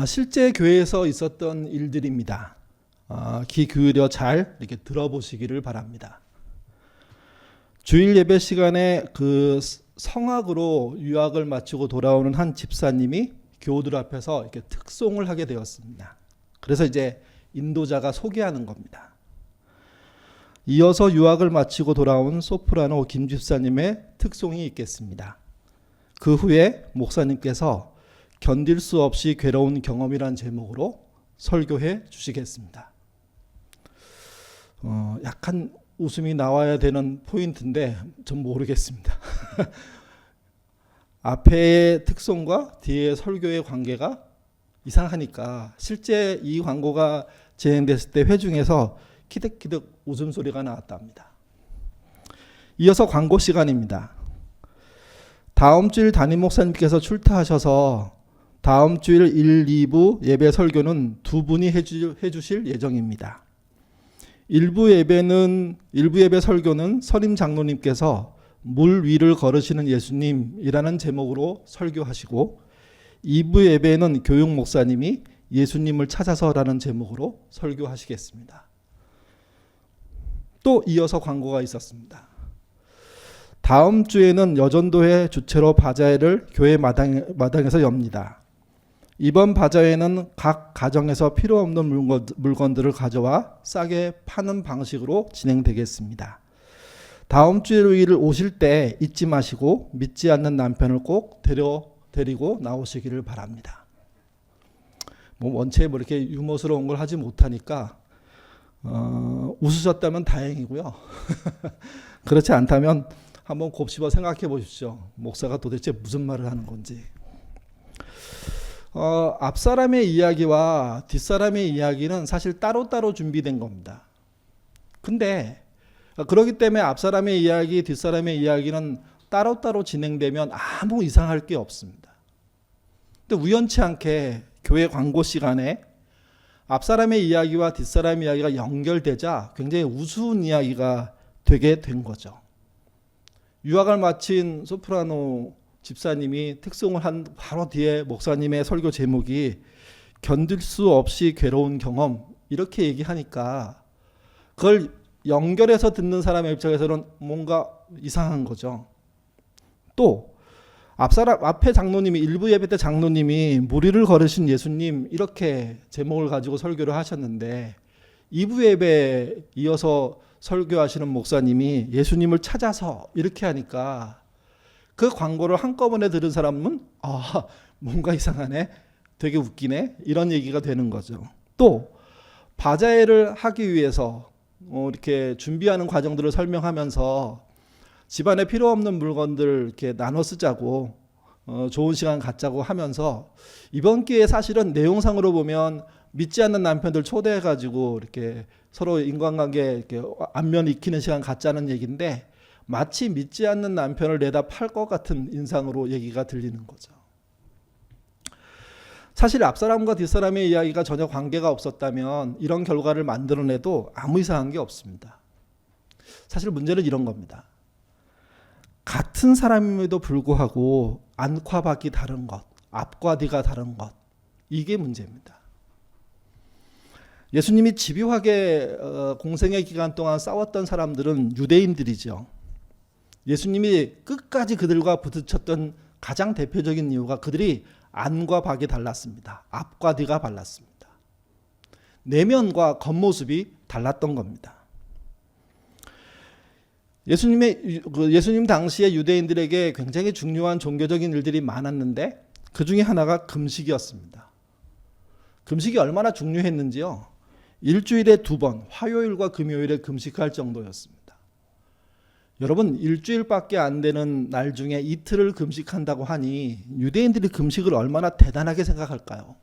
실제 교회에서 있었던 일들입니다. 귀 기울여 잘 이렇게 들어보시기를 바랍니다. 주일 예배 시간에 그 성악으로 유학을 마치고 돌아오는 한 집사님이 교우들 앞에서 이렇게 특송을 하게 되었습니다. 그래서 이제 인도자가 소개하는 겁니다. 이어서 유학을 마치고 돌아온 소프라노 김 집사님의 특송이 있겠습니다. 그 후에 목사님께서 견딜 수 없이 괴로운 경험이란 제목으로 설교해 주시겠습니다. 약간 웃음이 나와야 되는 포인트인데 전 모르겠습니다. 앞의 특송과 뒤의 설교의 관계가 이상하니까 실제 이 광고가 진행됐을 때 회중에서 키득키득 웃음소리가 나왔답니다. 이어서 광고 시간입니다. 다음 주일 담임 목사님께서 출타하셔서 다음 주일 1, 2부 예배 설교는 두 분이 해주실 예정입니다. 1부 예배 설교는 선임 장로님께서 물 위를 걸으시는 예수님이라는 제목으로 설교하시고 2부 예배는 교육 목사님이 예수님을 찾아서라는 제목으로 설교하시겠습니다. 또 이어서 광고가 있었습니다. 다음 주에는 여전도회 주최로 바자회를 교회 마당에서 엽니다. 이번 바자회는 각 가정에서 필요 없는 물건들을 가져와 싸게 파는 방식으로 진행되겠습니다. 다음 주일 오실 때 잊지 마시고 믿지 않는 남편을 꼭 데리고 나오시기를 바랍니다. 원체 이렇게 유머스러운 걸 하지 못하니까 웃으셨다면 다행이고요. 그렇지 않다면 한번 곱씹어 생각해 보십시오. 목사가 도대체 무슨 말을 하는 건지. 앞사람의 이야기와 뒷사람의 이야기는 사실 따로따로 준비된 겁니다. 근데 그렇기 때문에 앞사람의 이야기, 뒷사람의 이야기는 따로따로 진행되면 아무 이상할 게 없습니다. 근데 우연치 않게 교회 광고 시간에 앞사람의 이야기와 뒷사람의 이야기가 연결되자 굉장히 우스운 이야기가 되게 된 거죠. 유학을 마친 소프라노 집사님이 특송을 한 바로 뒤에 목사님의 설교 제목이 견딜 수 없이 괴로운 경험 이렇게 얘기하니까 그걸 연결해서 듣는 사람의 입장에서는 뭔가 이상한 거죠. 또 앞에 장로님이 1부 예배 때 장로님이 물 위를 걸으신 예수님 이렇게 제목을 가지고 설교를 하셨는데 2부 예배 이어서 설교하시는 목사님이 예수님을 찾아서 이렇게 하니까 그 광고를 한꺼번에 들은 사람은 뭔가 이상하네, 되게 웃기네 이런 얘기가 되는 거죠. 또 바자회를 하기 위해서 이렇게 준비하는 과정들을 설명하면서 집안에 필요 없는 물건들 이렇게 나눠 쓰자고 좋은 시간 갖자고 하면서 이번 기회에 사실은 내용상으로 보면 믿지 않는 남편들 초대해가지고 이렇게 서로 인간관계 이렇게 안면 익히는 시간 갖자는 얘기인데 마치 믿지 않는 남편을 내다 팔 것 같은 인상으로 얘기가 들리는 거죠. 사실 앞사람과 뒷사람의 이야기가 전혀 관계가 없었다면 이런 결과를 만들어내도 아무 이상한 게 없습니다. 사실 문제는 이런 겁니다. 같은 사람임에도 불구하고 안과 밖이 다른 것, 앞과 뒤가 다른 것, 이게 문제입니다. 예수님이 집요하게 공생의 기간 동안 싸웠던 사람들은 유대인들이죠. 예수님이 끝까지 그들과 부딪혔던 가장 대표적인 이유가 그들이 안과 밖이 달랐습니다. 앞과 뒤가 달랐습니다. 내면과 겉모습이 달랐던 겁니다. 예수님 당시에 유대인들에게 굉장히 중요한 종교적인 일들이 많았는데 그 중에 하나가 금식이었습니다. 금식이 얼마나 중요했는지요. 일주일에 2번, 화요일과 금요일에 금식할 정도였습니다. 여러분, 일주일밖에 안 되는 날 중에 이틀을 금식한다고 하니 유대인들이 금식을 얼마나 대단하게 생각할까요?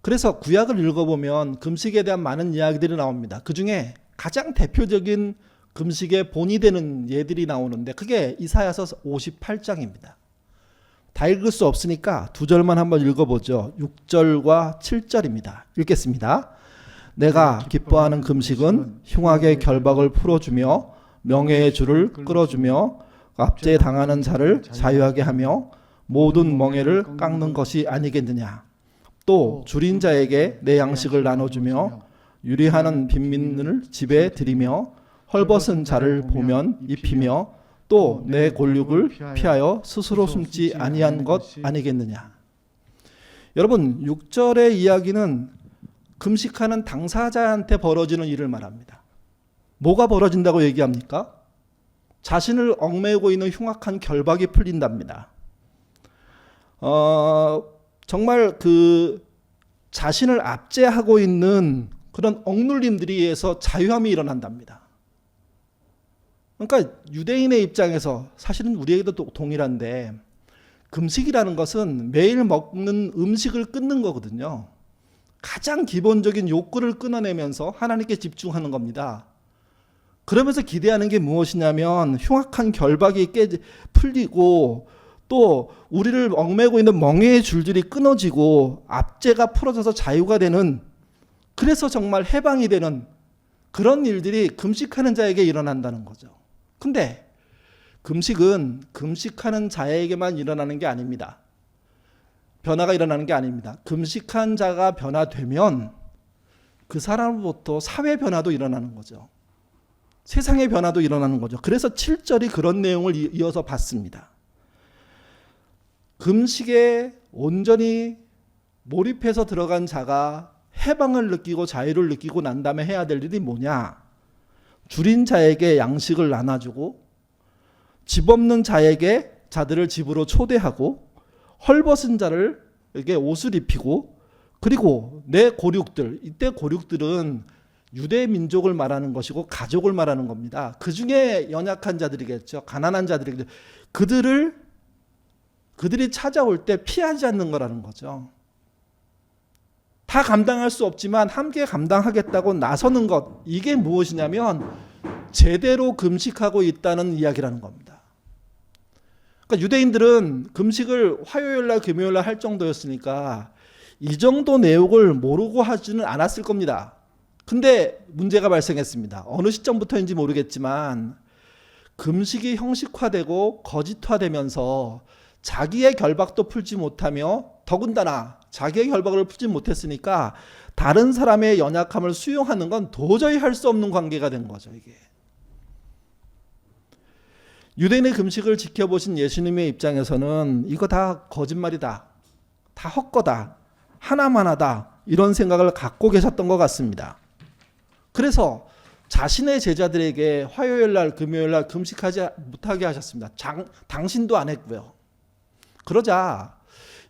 그래서 구약을 읽어보면 금식에 대한 많은 이야기들이 나옵니다. 그 중에 가장 대표적인 금식의 본이 되는 예들이 나오는데 그게 이사야서 58장입니다. 다 읽을 수 없으니까 2절만 한번 읽어보죠. 6절과 7절입니다. 읽겠습니다. 내가 기뻐하는 금식은 흉악의 결박을 풀어주며 명예의 줄을 끌어주며 압제당하는 자를 자유하게 하며 모든 멍에를 깎는 것이 아니겠느냐. 또 줄인 자에게 내 양식을 나눠주며 유리하는 빈민을 집에 들이며 헐벗은 자를 보면 입히며 또 내 골육을 피하여 스스로 숨지 아니한 것 아니겠느냐. 여러분 6절의 이야기는 금식하는 당사자한테 벌어지는 일을 말합니다. 뭐가 벌어진다고 얘기합니까? 자신을 얽매이고 있는 흉악한 결박이 풀린답니다. 정말 그 자신을 압제하고 있는 그런 억눌림들에 의해서 자유함이 일어난답니다. 그러니까 유대인의 입장에서 사실은 우리에게도 동일한데 금식이라는 것은 매일 먹는 음식을 끊는 거거든요. 가장 기본적인 욕구를 끊어내면서 하나님께 집중하는 겁니다. 그러면서 기대하는 게 무엇이냐면 흉악한 결박이 풀리고 또 우리를 얽매고 있는 멍에의 줄들이 끊어지고 압제가 풀어져서 자유가 되는, 그래서 정말 해방이 되는 그런 일들이 금식하는 자에게 일어난다는 거죠. 근데 금식은 금식하는 자에게만 일어나는 게 아닙니다. 변화가 일어나는 게 아닙니다. 금식한 자가 변화되면 그 사람으로부터 사회 변화도 일어나는 거죠. 세상의 변화도 일어나는 거죠. 그래서 7절이 그런 내용을 이어서 봤습니다. 금식에 온전히 몰입해서 들어간 자가 해방을 느끼고 자유를 느끼고 난 다음에 해야 될 일이 뭐냐? 줄인 자에게 양식을 나눠주고 집 없는 자에게 자들을 집으로 초대하고 헐벗은 자를 에게 옷을 입히고, 그리고 내 고륙들, 이때 고륙들은 유대 민족을 말하는 것이고 가족을 말하는 겁니다. 그 중에 연약한 자들이겠죠. 가난한 자들이겠죠. 그들이 찾아올 때 피하지 않는 거라는 거죠. 다 감당할 수 없지만 함께 감당하겠다고 나서는 것, 이게 무엇이냐면 제대로 금식하고 있다는 이야기라는 겁니다. 그러니까 유대인들은 금식을 화요일날 금요일날 할 정도였으니까 이 정도 내용을 모르고 하지는 않았을 겁니다. 근데 문제가 발생했습니다. 어느 시점부터인지 모르겠지만 금식이 형식화되고 거짓화되면서 자기의 결박도 풀지 못하며 더군다나 자기의 결박을 풀지 못했으니까 다른 사람의 연약함을 수용하는 건 도저히 할 수 없는 관계가 된 거죠. 이게 유대인의 금식을 지켜보신 예수님의 입장에서는 이거 다 거짓말이다, 다 헛거다, 하나만하다, 이런 생각을 갖고 계셨던 것 같습니다. 그래서 자신의 제자들에게 화요일날 금요일날 금식하지 못하게 하셨습니다. 당신도 안 했고요. 그러자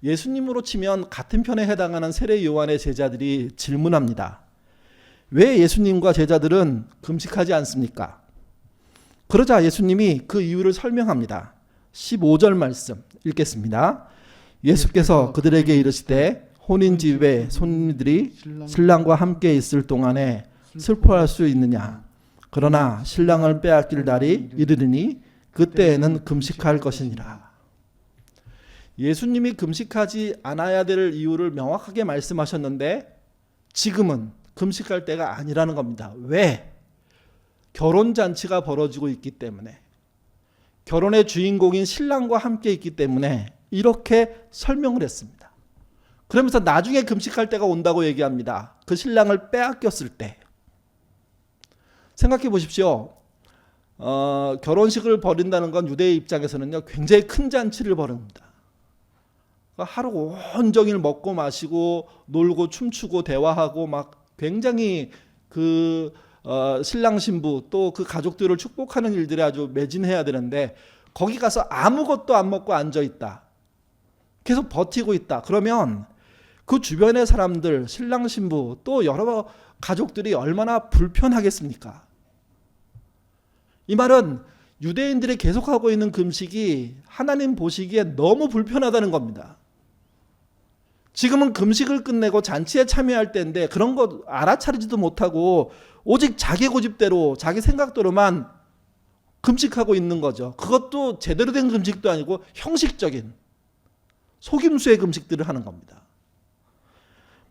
예수님으로 치면 같은 편에 해당하는 세례 요한의 제자들이 질문합니다. 왜 예수님과 제자들은 금식하지 않습니까? 그러자 예수님이 그 이유를 설명합니다. 15절 말씀 읽겠습니다. 예수께서 그들에게 이르시되 혼인집에 손님들이 신랑과 함께 있을 동안에 슬퍼할 수 있느냐? 그러나 신랑을 빼앗길 날이 이르리니 그때에는 금식할 것이니라. 예수님이 금식하지 않아야 될 이유를 명확하게 말씀하셨는데 지금은 금식할 때가 아니라는 겁니다. 왜? 결혼잔치가 벌어지고 있기 때문에, 결혼의 주인공인 신랑과 함께 있기 때문에 이렇게 설명을 했습니다. 그러면서 나중에 금식할 때가 온다고 얘기합니다. 그 신랑을 빼앗겼을 때. 생각해 보십시오. 결혼식을 벌인다는 건 유대의 입장에서는요, 굉장히 큰 잔치를 벌입니다. 하루 온종일 먹고 마시고 놀고 춤추고 대화하고 막 굉장히 신랑 신부 또 그 가족들을 축복하는 일들이 아주 매진해야 되는데 거기 가서 아무것도 안 먹고 앉아 있다, 계속 버티고 있다. 그러면 그 주변의 사람들, 신랑 신부 또 여러 가족들이 얼마나 불편하겠습니까? 이 말은 유대인들이 계속하고 있는 금식이 하나님 보시기에 너무 불편하다는 겁니다. 지금은 금식을 끝내고 잔치에 참여할 때인데 그런 거 알아차리지도 못하고 오직 자기 고집대로 자기 생각대로만 금식하고 있는 거죠. 그것도 제대로 된 금식도 아니고 형식적인 속임수의 금식들을 하는 겁니다.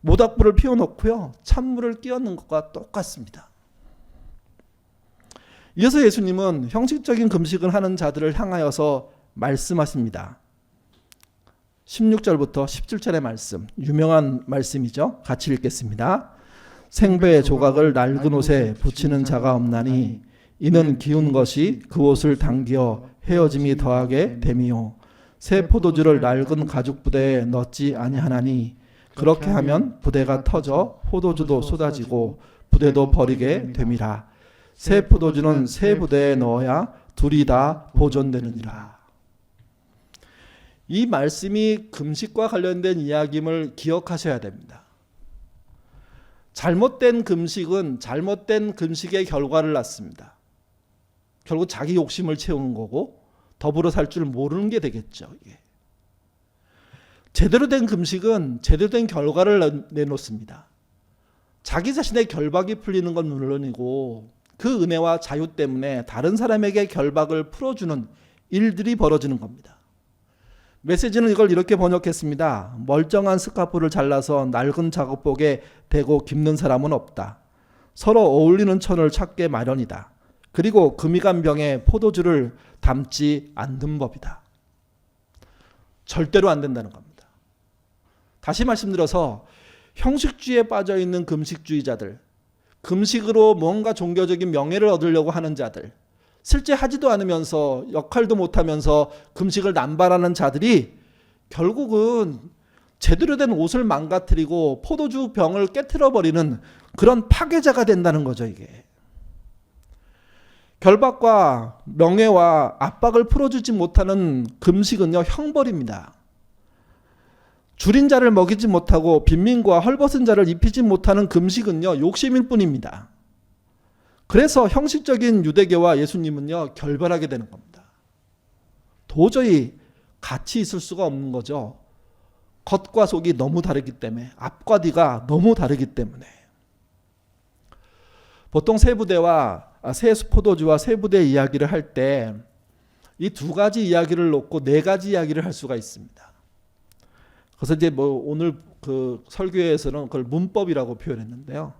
모닥불을 피워놓고요, 찬물을 끼얹는 것과 똑같습니다. 이어서 예수님은 형식적인 금식을 하는 자들을 향하여서 말씀하십니다. 16절부터 17절의 말씀, 유명한 말씀이죠. 같이 읽겠습니다. 생배의 조각을 낡은 옷에 붙이는 자가 없나니 이는 기운 것이 그 옷을 당겨 헤어짐이 더하게 됨이요 새 포도주를 낡은 가죽 부대에 넣지 아니하나니 그렇게 하면 부대가 터져 포도주도 쏟아지고 부대도 버리게 됨이라. 새 포도주는 새 부대에 넣어야 둘이 다 보존되느니라. 이 말씀이 금식과 관련된 이야기임을 기억하셔야 됩니다. 잘못된 금식은 잘못된 금식의 결과를 낳습니다. 결국 자기 욕심을 채우는 거고 더불어 살 줄 모르는 게 되겠죠. 이게. 제대로 된 금식은 제대로 된 결과를 내놓습니다. 자기 자신의 결박이 풀리는 건 물론이고 그 은혜와 자유 때문에 다른 사람에게 결박을 풀어주는 일들이 벌어지는 겁니다. 메시지는 이걸 이렇게 번역했습니다. 멀쩡한 스카프를 잘라서 낡은 작업복에 대고 깁는 사람은 없다. 서로 어울리는 천을 찾게 마련이다. 그리고 금이 간 병에 포도주를 담지 않는 법이다. 절대로 안 된다는 겁니다. 다시 말씀드려서 형식주의에 빠져있는 금식주의자들, 금식으로 뭔가 종교적인 명예를 얻으려고 하는 자들, 실제 하지도 않으면서 역할도 못하면서 금식을 남발하는 자들이 결국은 제대로 된 옷을 망가뜨리고 포도주 병을 깨트려버리는 그런 파괴자가 된다는 거죠. 이게 결박과 명예와 압박을 풀어주지 못하는 금식은요, 형벌입니다. 줄인 자를 먹이지 못하고 빈민과 헐벗은 자를 입히지 못하는 금식은요, 욕심일 뿐입니다. 그래서 형식적인 유대교와 예수님은요, 결별하게 되는 겁니다. 도저히 같이 있을 수가 없는 거죠. 겉과 속이 너무 다르기 때문에, 앞과 뒤가 너무 다르기 때문에. 보통 새 부대와 새 포도주와 새 부대 이야기를 할 때 이 두 가지 이야기를 놓고 네 가지 이야기를 할 수가 있습니다. 그래서 이제 오늘 그 설교에서는 그걸 문법이라고 표현했는데요.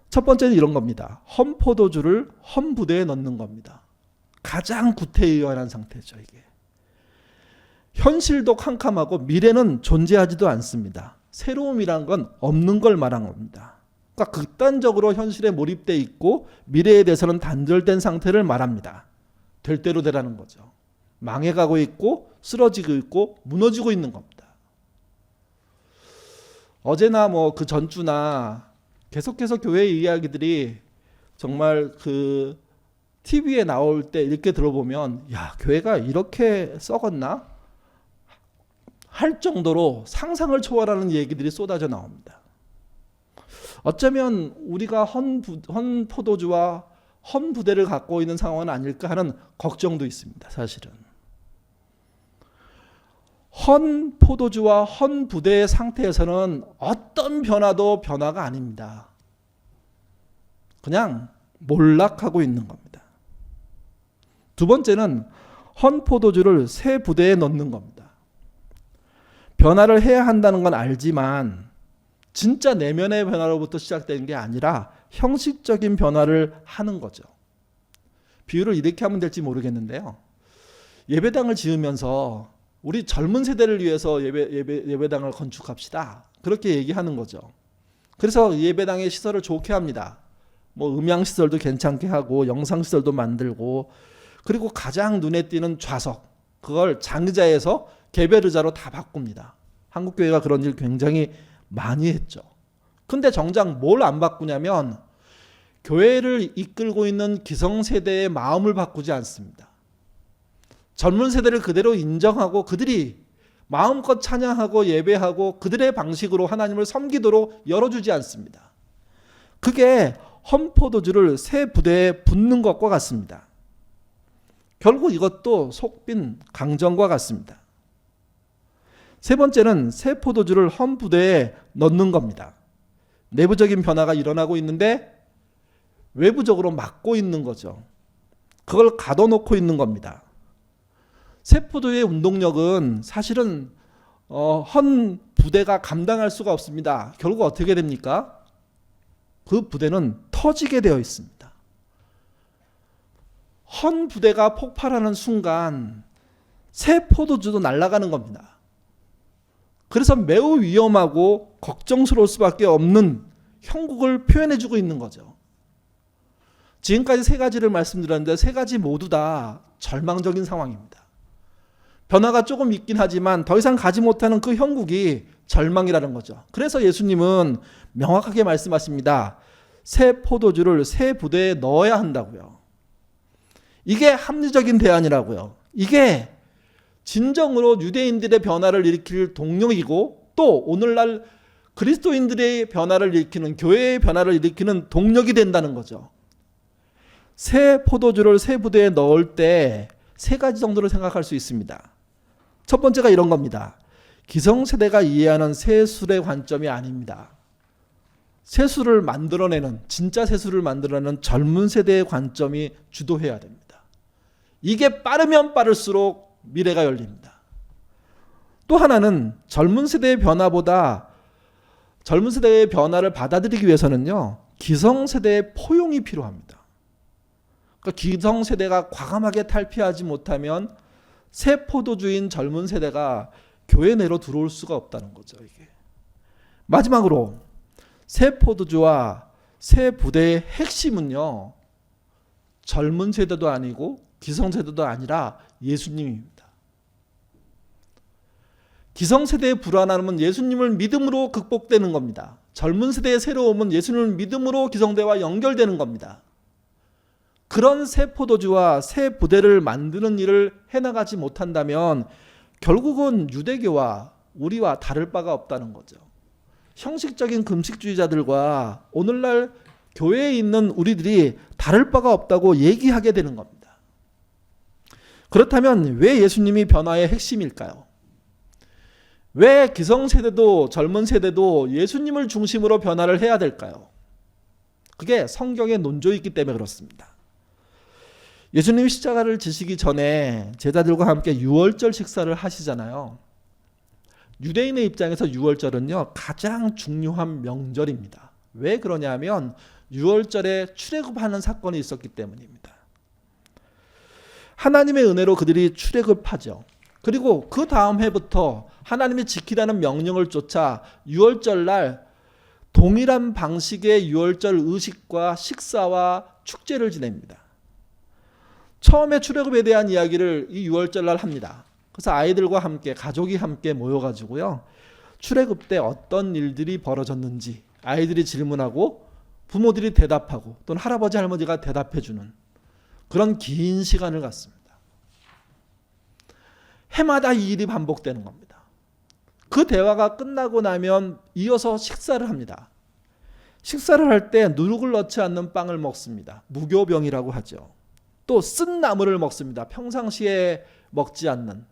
첫 번째는 이런 겁니다. 험 포도주를 험 부대에 넣는 겁니다. 가장 구태의연한 상태죠, 이게. 현실도 캄캄하고 미래는 존재하지도 않습니다. 새로움이란 건 없는 걸 말한 겁니다. 그러니까 극단적으로 현실에 몰입돼 있고 미래에 대해서는 단절된 상태를 말합니다. 될 대로 되라는 거죠. 망해가고 있고 쓰러지고 있고 무너지고 있는 겁니다. 어제나 그 전주나 계속해서 교회 이야기들이 정말 그 TV에 나올 때 이렇게 들어보면 야, 교회가 이렇게 썩었나? 할 정도로 상상을 초월하는 얘기들이 쏟아져 나옵니다. 어쩌면 우리가 헌 포도주와 헌 부대를 갖고 있는 상황은 아닐까 하는 걱정도 있습니다. 사실은. 헌 포도주와 헌 부대의 상태에서는 어떤 변화도 변화가 아닙니다. 그냥 몰락하고 있는 겁니다. 두 번째는 헌 포도주를 새 부대에 넣는 겁니다. 변화를 해야 한다는 건 알지만 진짜 내면의 변화로부터 시작되는 게 아니라 형식적인 변화를 하는 거죠. 비유를 이렇게 하면 될지 모르겠는데요. 예배당을 지으면서 우리 젊은 세대를 위해서 예배당을 건축합시다. 그렇게 얘기하는 거죠. 그래서 예배당의 시설을 좋게 합니다. 음향 시설도 괜찮게 하고 영상 시설도 만들고 그리고 가장 눈에 띄는 좌석 그걸 장의자에서 개별 의자로 다 바꿉니다. 한국교회가 그런 일 굉장히 많이 했죠. 근데 정작 뭘 안 바꾸냐면 교회를 이끌고 있는 기성세대의 마음을 바꾸지 않습니다. 젊은 세대를 그대로 인정하고 그들이 마음껏 찬양하고 예배하고 그들의 방식으로 하나님을 섬기도록 열어주지 않습니다. 그게 헌 포도주를 새 부대에 붓는 것과 같습니다. 결국 이것도 속빈 강정과 같습니다. 세 번째는 새 포도주를 헌 부대에 넣는 겁니다. 내부적인 변화가 일어나고 있는데 외부적으로 막고 있는 거죠. 그걸 가둬놓고 있는 겁니다. 새 포도의 운동력은 사실은 헌 부대가 감당할 수가 없습니다. 결국 어떻게 됩니까? 그 부대는 터지게 되어 있습니다. 헌 부대가 폭발하는 순간 새 포도주도 날아가는 겁니다. 그래서 매우 위험하고 걱정스러울 수밖에 없는 형국을 표현해주고 있는 거죠. 지금까지 세 가지를 말씀드렸는데 세 가지 모두 다 절망적인 상황입니다. 변화가 조금 있긴 하지만 더 이상 가지 못하는 그 형국이 절망이라는 거죠. 그래서 예수님은 명확하게 말씀하십니다. 새 포도주를 새 부대에 넣어야 한다고요. 이게 합리적인 대안이라고요. 이게 진정으로 유대인들의 변화를 일으킬 동력이고 또 오늘날 그리스도인들의 변화를 일으키는, 교회의 변화를 일으키는 동력이 된다는 거죠. 새 포도주를 새 부대에 넣을 때 세 가지 정도를 생각할 수 있습니다. 첫 번째가 이런 겁니다. 기성세대가 이해하는 새 술의 관점이 아닙니다. 새 술을 만들어내는, 진짜 새 술을 만들어내는 젊은 세대의 관점이 주도해야 됩니다. 이게 빠르면 빠를수록 미래가 열립니다. 또 하나는 젊은 세대의 변화보다 젊은 세대의 변화를 받아들이기 위해서는요, 기성세대의 포용이 필요합니다. 그러니까 기성세대가 과감하게 탈피하지 못하면 새 포도주인 젊은 세대가 교회 내로 들어올 수가 없다는 거죠. 이게. 마지막으로 새 포도주와 새 부대의 핵심은요, 젊은 세대도 아니고 기성세대도 아니라 예수님입니다. 기성세대의 불안함은 예수님을 믿음으로 극복되는 겁니다. 젊은 세대의 새로움은 예수님을 믿음으로 기성대와 연결되는 겁니다. 그런 새 포도주와 새 부대를 만드는 일을 해나가지 못한다면 결국은 유대교와 우리와 다를 바가 없다는 거죠. 형식적인 금식주의자들과 오늘날 교회에 있는 우리들이 다를 바가 없다고 얘기하게 되는 겁니다. 그렇다면 왜 예수님이 변화의 핵심일까요? 왜 기성세대도 젊은 세대도 예수님을 중심으로 변화를 해야 될까요? 그게 성경에 논조에 있기 때문에 그렇습니다. 예수님이 십자가를 지시기 전에 제자들과 함께 유월절 식사를 하시잖아요. 유대인의 입장에서 유월절은요, 가장 중요한 명절입니다. 왜 그러냐면 유월절에 출애굽하는 사건이 있었기 때문입니다. 하나님의 은혜로 그들이 출애굽하죠. 그리고 그 다음 해부터 하나님이 지키라는 명령을 쫓아 유월절날 동일한 방식의 유월절 의식과 식사와 축제를 지냅니다. 처음에 출애굽에 대한 이야기를 이 유월절날 합니다. 그래서 아이들과 함께, 가족이 함께 모여가지고요, 출애굽 때 어떤 일들이 벌어졌는지 아이들이 질문하고 부모들이 대답하고 또는 할아버지 할머니가 대답해주는 그런 긴 시간을 갖습니다. 해마다 이 일이 반복되는 겁니다. 그 대화가 끝나고 나면 이어서 식사를 합니다. 식사를 할 때 누룩을 넣지 않는 빵을 먹습니다. 무교병이라고 하죠. 또 쓴 나물을 먹습니다. 평상시에 먹지 않는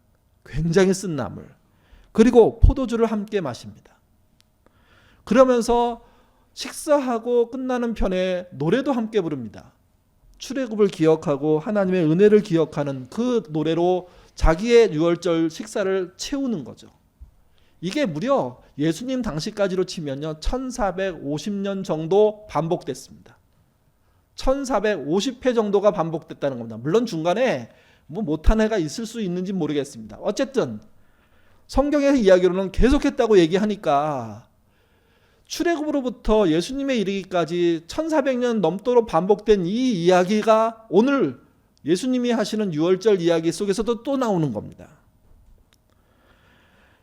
굉장히 쓴 나물. 그리고 포도주를 함께 마십니다. 그러면서 식사하고 끝나는 편에 노래도 함께 부릅니다. 출애굽을 기억하고 하나님의 은혜를 기억하는 그 노래로 자기의 유월절 식사를 채우는 거죠. 이게 무려 예수님 당시까지로 치면요, 1450년 정도 반복됐습니다. 1450회 정도가 반복됐다는 겁니다. 물론 중간에 뭐 못한 해가 있을 수 있는지 모르겠습니다. 어쨌든 성경의 이야기로는 계속했다고 얘기하니까 출애굽으로부터 예수님에 이르기까지 1400년 넘도록 반복된 이 이야기가 오늘 예수님이 하시는 유월절 이야기 속에서도 또 나오는 겁니다.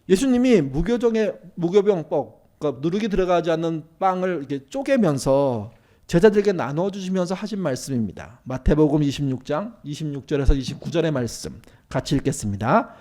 예수님이 무교병법, 그러니까 누룩이 들어가지 않는 빵을 이렇게 쪼개면서 제자들에게 나눠주시면서 하신 말씀입니다. 마태복음 26장 26절에서 29절의 말씀 같이 읽겠습니다.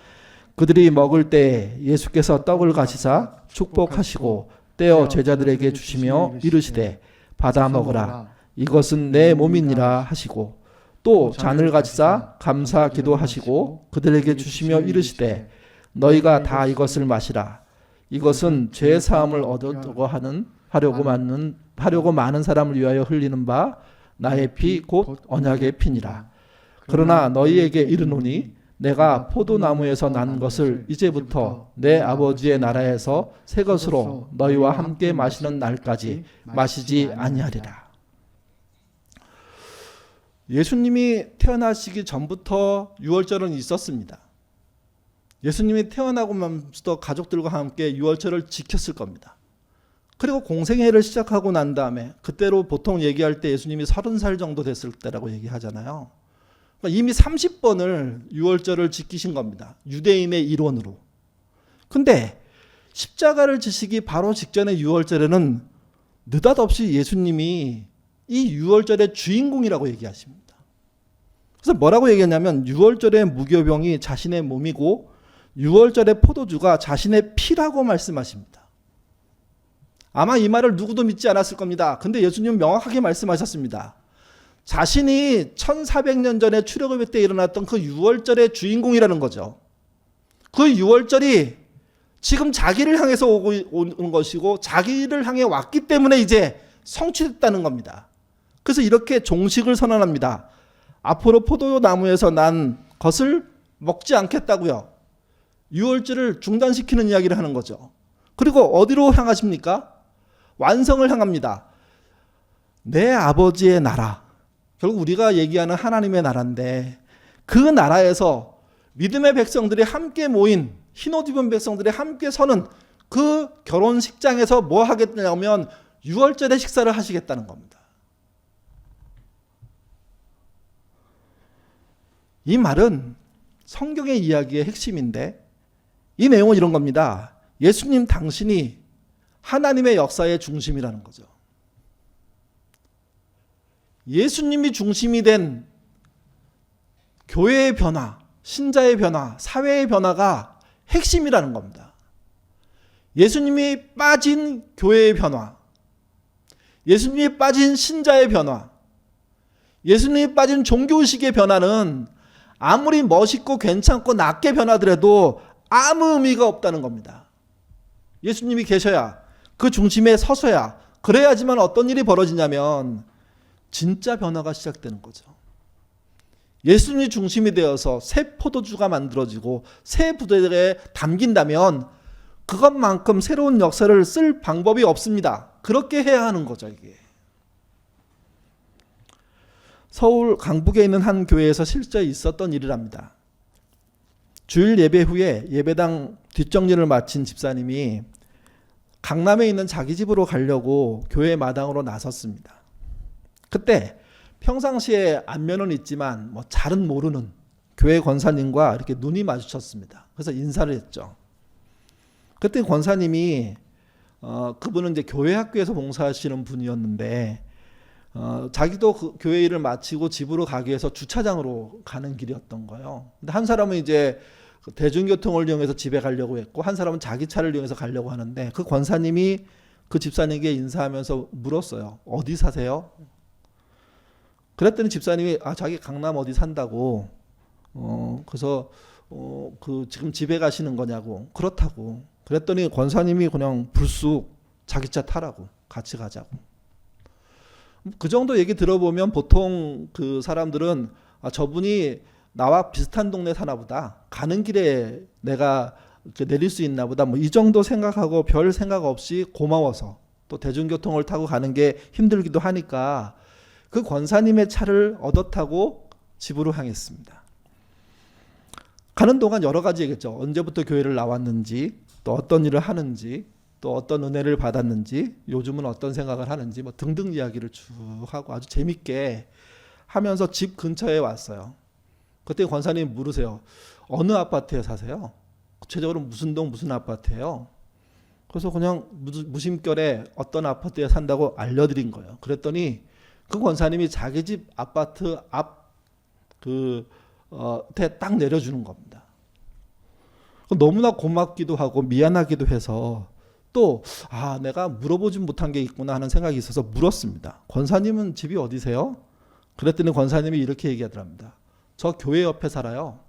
그들이 먹을 때 예수께서 떡을 가시사 축복하시고 떼어 제자들에게 주시며 이르시되 받아 먹으라, 이것은 내 몸이니라 하시고, 또 잔을 가지사 감사 기도하시고 그들에게 주시며 이르시되 너희가 다 이것을 마시라, 이것은 죄 사함을 얻으려고 하려고 많은 사람을 위하여 흘리는 바 나의 피 곧 언약의 피니라. 그러나 너희에게 이르노니 내가 포도나무에서 난 것을 이제부터 내 아버지의 나라에서 새 것으로 너희와 함께 마시는 날까지 마시지 아니하리라. 예수님이 태어나시기 전부터 유월절은 있었습니다. 예수님이 태어나고만서도 가족들과 함께 유월절을 지켰을 겁니다. 그리고 공생애를 시작하고 난 다음에 그때로 보통 얘기할 때 예수님이 30살 정도 됐을 때라고 얘기하잖아요. 그러니까 이미 30번을 유월절을 지키신 겁니다. 유대인의 일원으로. 근데 십자가를 지시기 바로 직전의 유월절에는 느닷없이 예수님이 이 유월절의 주인공이라고 얘기하십니다. 그래서 뭐라고 얘기했냐면 유월절의 무교병이 자신의 몸이고 유월절의 포도주가 자신의 피라고 말씀하십니다. 아마 이 말을 누구도 믿지 않았을 겁니다. 근데 예수님은 명확하게 말씀하셨습니다. 자신이 1400년 전에 출애굽 때 일어났던 그 유월절의 주인공이라는 거죠. 그 유월절이 지금 자기를 향해서 오는 것이고 자기를 향해 왔기 때문에 이제 성취됐다는 겁니다. 그래서 이렇게 종식을 선언합니다. 앞으로 포도나무에서 난 것을 먹지 않겠다고요. 유월절을 중단시키는 이야기를 하는 거죠. 그리고 어디로 향하십니까? 완성을 향합니다. 내 아버지의 나라, 결국 우리가 얘기하는 하나님의 나라인데 그 나라에서 믿음의 백성들이 함께 모인 흰옷 입은 백성들이 함께 서는 그 결혼식장에서 뭐 하겠냐면 유월절의 식사를 하시겠다는 겁니다. 이 말은 성경의 이야기의 핵심인데 이 내용은 이런 겁니다. 예수님 당신이 하나님의 역사의 중심이라는 거죠. 예수님이 중심이 된 교회의 변화, 신자의 변화, 사회의 변화가 핵심이라는 겁니다. 예수님이 빠진 교회의 변화, 예수님이 빠진 신자의 변화, 예수님이 빠진 종교의식의 변화는 아무리 멋있고 괜찮고 낮게 변하더라도 아무 의미가 없다는 겁니다. 예수님이 계셔야, 그 중심에 서서야, 그래야지만 어떤 일이 벌어지냐면 진짜 변화가 시작되는 거죠. 예수님이 중심이 되어서 새 포도주가 만들어지고 새 부대에 담긴다면 그것만큼 새로운 역사를 쓸 방법이 없습니다. 그렇게 해야 하는 거죠, 이게. 서울 강북에 있는 한 교회에서 실제 있었던 일이랍니다. 주일 예배 후에 예배당 뒷정리를 마친 집사님이 강남에 있는 자기 집으로 가려고 교회 마당으로 나섰습니다. 그때 평상시에 안면은 있지만 뭐 잘은 모르는 교회 권사님과 이렇게 눈이 마주쳤습니다. 그래서 인사를 했죠. 그때 권사님이 그분은 이제 교회 학교에서 봉사하시는 분이었는데 자기도 그 교회 일을 마치고 집으로 가기 위해서 주차장으로 가는 길이었던 거예요. 근데 한 사람은 이제 대중교통을 이용해서 집에 가려고 했고 한 사람은 자기 차를 이용해서 가려고 하는데 그 권사님이 그 집사님에게 인사하면서 물었어요. 어디 사세요? 그랬더니 집사님이 자기 강남 어디 산다고 그래서 그 지금 집에 가시는 거냐고. 그렇다고. 그랬더니 권사님이 그냥 불쑥 자기 차 타라고, 같이 가자고. 그 정도 얘기 들어보면 보통 그 사람들은 저분이 나와 비슷한 동네 사나 보다, 가는 길에 내가 내릴 수 있나 보다, 뭐 이 정도 생각하고 별 생각 없이 고마워서 또 대중교통을 타고 가는 게 힘들기도 하니까 그 권사님의 차를 얻어 타고 집으로 향했습니다. 가는 동안 여러 가지 얘기했죠. 언제부터 교회를 나왔는지, 또 어떤 일을 하는지, 또 어떤 은혜를 받았는지, 요즘은 어떤 생각을 하는지 뭐 등등 이야기를 쭉 하고 아주 재밌게 하면서 집 근처에 왔어요. 그때 권사님이 물으세요. 어느 아파트에 사세요? 구체적으로 무슨 동 무슨 아파트예요? 그래서 그냥 무심결에 어떤 아파트에 산다고 알려드린 거예요. 그랬더니 그 권사님이 자기 집 아파트 앞 딱 내려주는 겁니다. 너무나 고맙기도 하고 미안하기도 해서 또 내가 물어보지 못한 게 있구나 하는 생각이 있어서 물었습니다. 권사님은 집이 어디세요? 그랬더니 권사님이 이렇게 얘기하더랍니다. 저 교회 옆에 살아요.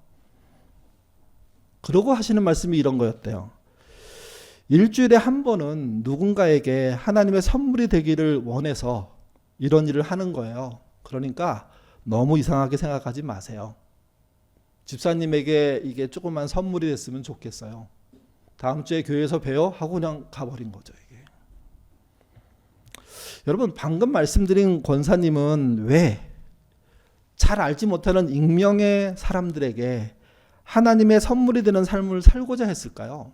그러고 하시는 말씀이 이런 거였대요. 일주일에 한 번은 누군가에게 하나님의 선물이 되기를 원해서 이런 일을 하는 거예요. 그러니까 너무 이상하게 생각하지 마세요. 집사님에게 이게 조그만 선물이 됐으면 좋겠어요. 다음 주에 교회에서 봬요 하고 그냥 가버린 거죠, 이게. 여러분, 방금 말씀드린 권사님은 왜 잘 알지 못하는 익명의 사람들에게 하나님의 선물이 되는 삶을 살고자 했을까요?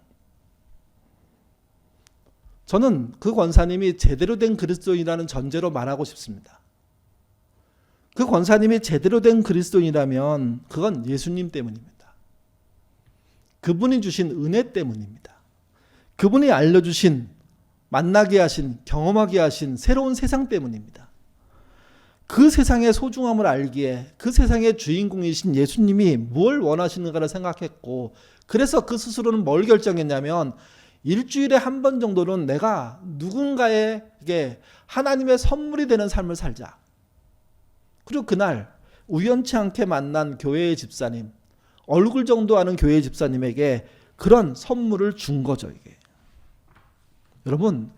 저는 그 권사님이 제대로 된 그리스도인이라는 전제로 말하고 싶습니다. 그 권사님이 제대로 된 그리스도인이라면 그건 예수님 때문입니다. 그분이 주신 은혜 때문입니다. 그분이 알려주신, 만나게 하신, 경험하게 하신 새로운 세상 때문입니다. 그 세상의 소중함을 알기에 그 세상의 주인공이신 예수님이 뭘 원하시는가를 생각했고, 그래서 그 스스로는 뭘 결정했냐면 일주일에 한 번 정도는 내가 누군가에게 하나님의 선물이 되는 삶을 살자. 그리고 그날 우연치 않게 만난 교회의 집사님, 얼굴 정도 아는 교회의 집사님에게 그런 선물을 준 거죠. 이게. 여러분,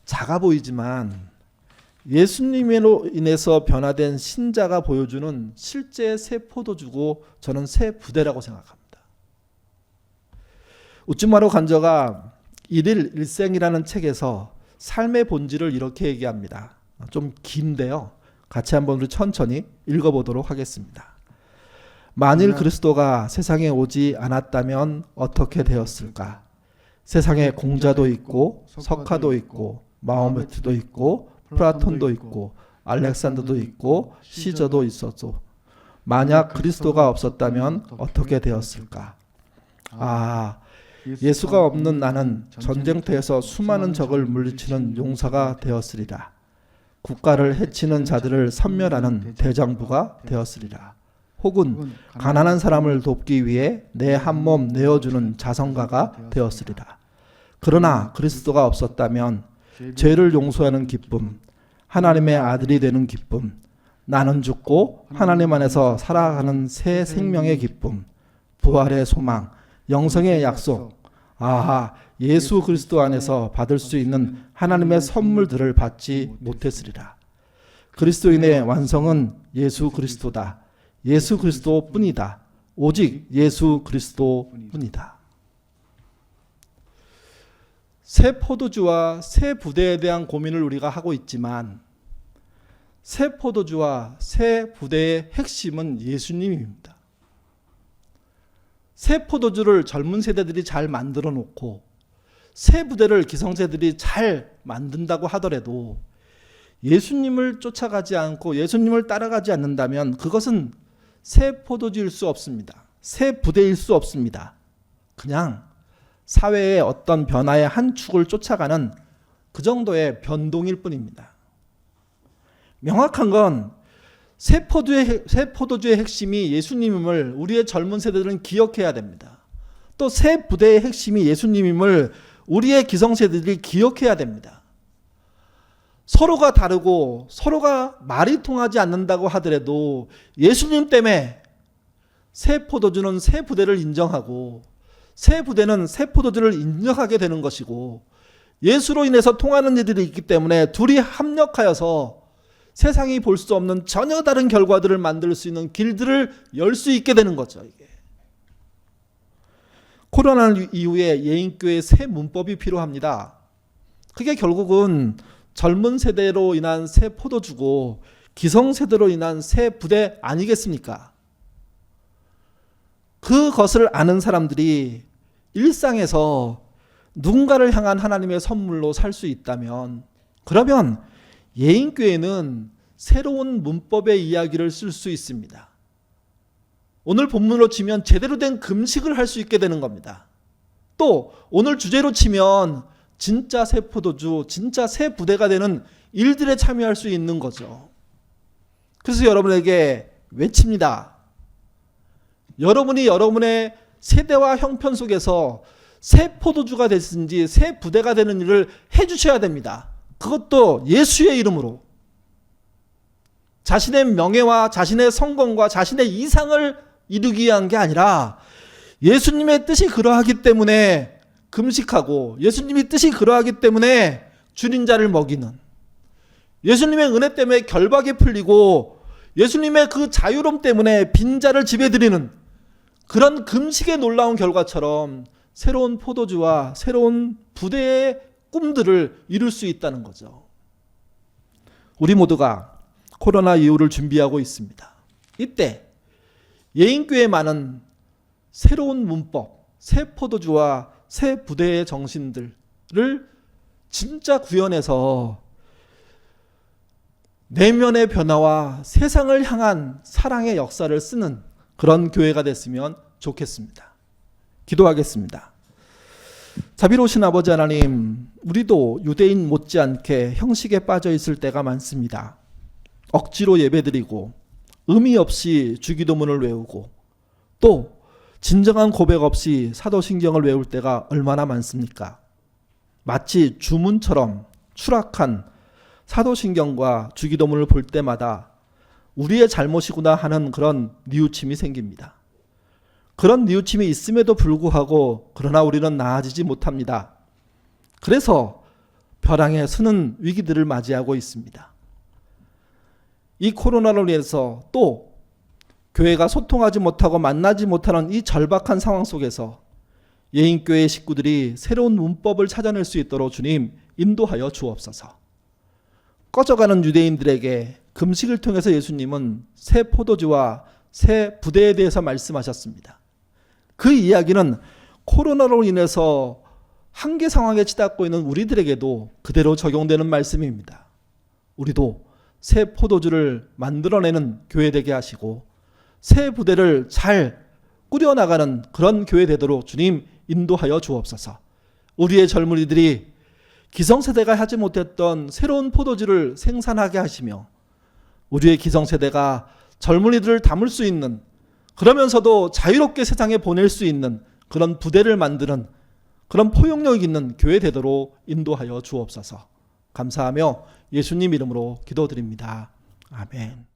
작아 보이지만 예수님으로 인해서 변화된 신자가 보여주는 실제 새 포도주고 저는 새 부대라고 생각합니다. 우츠마로 간저가 일일 일생이라는 책에서 삶의 본질을 이렇게 얘기합니다. 좀 긴데요. 같이 한번 우리 천천히 읽어보도록 하겠습니다. 만일 그리스도가 세상에 오지 않았다면 어떻게 되었을까? 세상에 공자도 있고 석가도 있고 마호메트도 있고 플라톤도 있고 알렉산더도 있고 시저도 있었죠. 만약 그리스도가 없었다면 어떻게 되었을까? 예수가 없는 나는 전쟁터에서 수많은 적을 물리치는 용사가 되었으리라. 국가를 해치는 자들을 섬멸하는 대장부가 되었으리라. 혹은 가난한 사람을 돕기 위해 내 한 몸 내어주는 자선가가 되었으리라. 그러나 그리스도가 없었다면 죄를 용서하는 기쁨, 하나님의 아들이 되는 기쁨, 나는 죽고 하나님 안에서 살아가는 새 생명의 기쁨, 부활의 소망, 영생의 약속, 예수 그리스도 안에서 받을 수 있는 하나님의 선물들을 받지 못했으리라. 그리스도인의 완성은 예수 그리스도다. 예수 그리스도 뿐이다. 오직 예수 그리스도 뿐이다. 새 포도주와 새 부대에 대한 고민을 우리가 하고 있지만 새 포도주와 새 부대의 핵심은 예수님입니다. 새 포도주를 젊은 세대들이 잘 만들어 놓고 새 부대를 기성세들이 잘 만든다고 하더라도 예수님을 쫓아가지 않고 예수님을 따라가지 않는다면 그것은 새 포도주일 수 없습니다. 새 부대일 수 없습니다. 그냥 사회의 어떤 변화의 한 축을 쫓아가는 그 정도의 변동일 뿐입니다. 명확한 건 새 포도주의 핵심이 예수님임을 우리의 젊은 세대들은 기억해야 됩니다. 또 새 부대의 핵심이 예수님임을 우리의 기성세대들이 기억해야 됩니다. 서로가 다르고 서로가 말이 통하지 않는다고 하더라도 예수님 때문에 새 포도주는 새 부대를 인정하고 새 부대는 새 포도주를 인정하게 되는 것이고 예수로 인해서 통하는 이들이 있기 때문에 둘이 합력하여서 세상이 볼 수 없는 전혀 다른 결과들을 만들 수 있는 길들을 열 수 있게 되는 거죠. 이게. 코로나 이후에 예인교회의 새 문법이 필요합니다. 그게 결국은 젊은 세대로 인한 새 포도주고 기성세대로 인한 새 부대 아니겠습니까? 그것을 아는 사람들이 일상에서 누군가를 향한 하나님의 선물로 살 수 있다면 그러면 예인교회는 새로운 문법의 이야기를 쓸 수 있습니다. 오늘 본문으로 치면 제대로 된 금식을 할 수 있게 되는 겁니다. 또 오늘 주제로 치면 진짜 새 포도주, 진짜 새 부대가 되는 일들에 참여할 수 있는 거죠. 그래서 여러분에게 외칩니다. 여러분이 여러분의 세대와 형편 속에서 새 포도주가 됐든지 새 부대가 되는 일을 해주셔야 됩니다. 그것도 예수의 이름으로. 자신의 명예와 자신의 성공과 자신의 이상을 이루기 위한 게 아니라 예수님의 뜻이 그러하기 때문에 금식하고 예수님의 뜻이 그러하기 때문에 줄인 자를 먹이는, 예수님의 은혜 때문에 결박이 풀리고 예수님의 그 자유로움 때문에 빈자를 집에 들이는 그런 금식의 놀라운 결과처럼 새로운 포도주와 새로운 부대의 꿈들을 이룰 수 있다는 거죠. 우리 모두가 코로나 이후를 준비하고 있습니다. 이때 예인교회만은 새로운 문법, 새 포도주와 새 부대의 정신들을 진짜 구현해서 내면의 변화와 세상을 향한 사랑의 역사를 쓰는 그런 교회가 됐으면 좋겠습니다. 기도하겠습니다. 자비로우신 아버지 하나님, 우리도 유대인 못지않게 형식에 빠져 있을 때가 많습니다. 억지로 예배드리고 의미 없이 주기도문을 외우고 또 진정한 고백 없이 사도신경을 외울 때가 얼마나 많습니까? 마치 주문처럼 추락한 사도신경과 주기도문을 볼 때마다 우리의 잘못이구나 하는 그런 뉘우침이 생깁니다. 그런 뉘우침이 있음에도 불구하고 그러나 우리는 나아지지 못합니다. 그래서 벼랑에 서는 위기들을 맞이하고 있습니다. 이 코로나로 인해서 또 교회가 소통하지 못하고 만나지 못하는 이 절박한 상황 속에서 예인교회 식구들이 새로운 문법을 찾아낼 수 있도록 주님 인도하여 주옵소서. 꺼져가는 유대인들에게 금식을 통해서 예수님은 새 포도주와 새 부대에 대해서 말씀하셨습니다. 그 이야기는 코로나로 인해서 한계 상황에 치닫고 있는 우리들에게도 그대로 적용되는 말씀입니다. 우리도 새 포도주를 만들어내는 교회 되게 하시고 새 부대를 잘 꾸려나가는 그런 교회 되도록 주님 인도하여 주옵소서. 우리의 젊은이들이 기성세대가 하지 못했던 새로운 포도주를 생산하게 하시며 우리의 기성세대가 젊은이들을 담을 수 있는, 그러면서도 자유롭게 세상에 보낼 수 있는 그런 부대를 만드는 그런 포용력 있는 교회 되도록 인도하여 주옵소서. 감사하며 예수님 이름으로 기도드립니다. 아멘.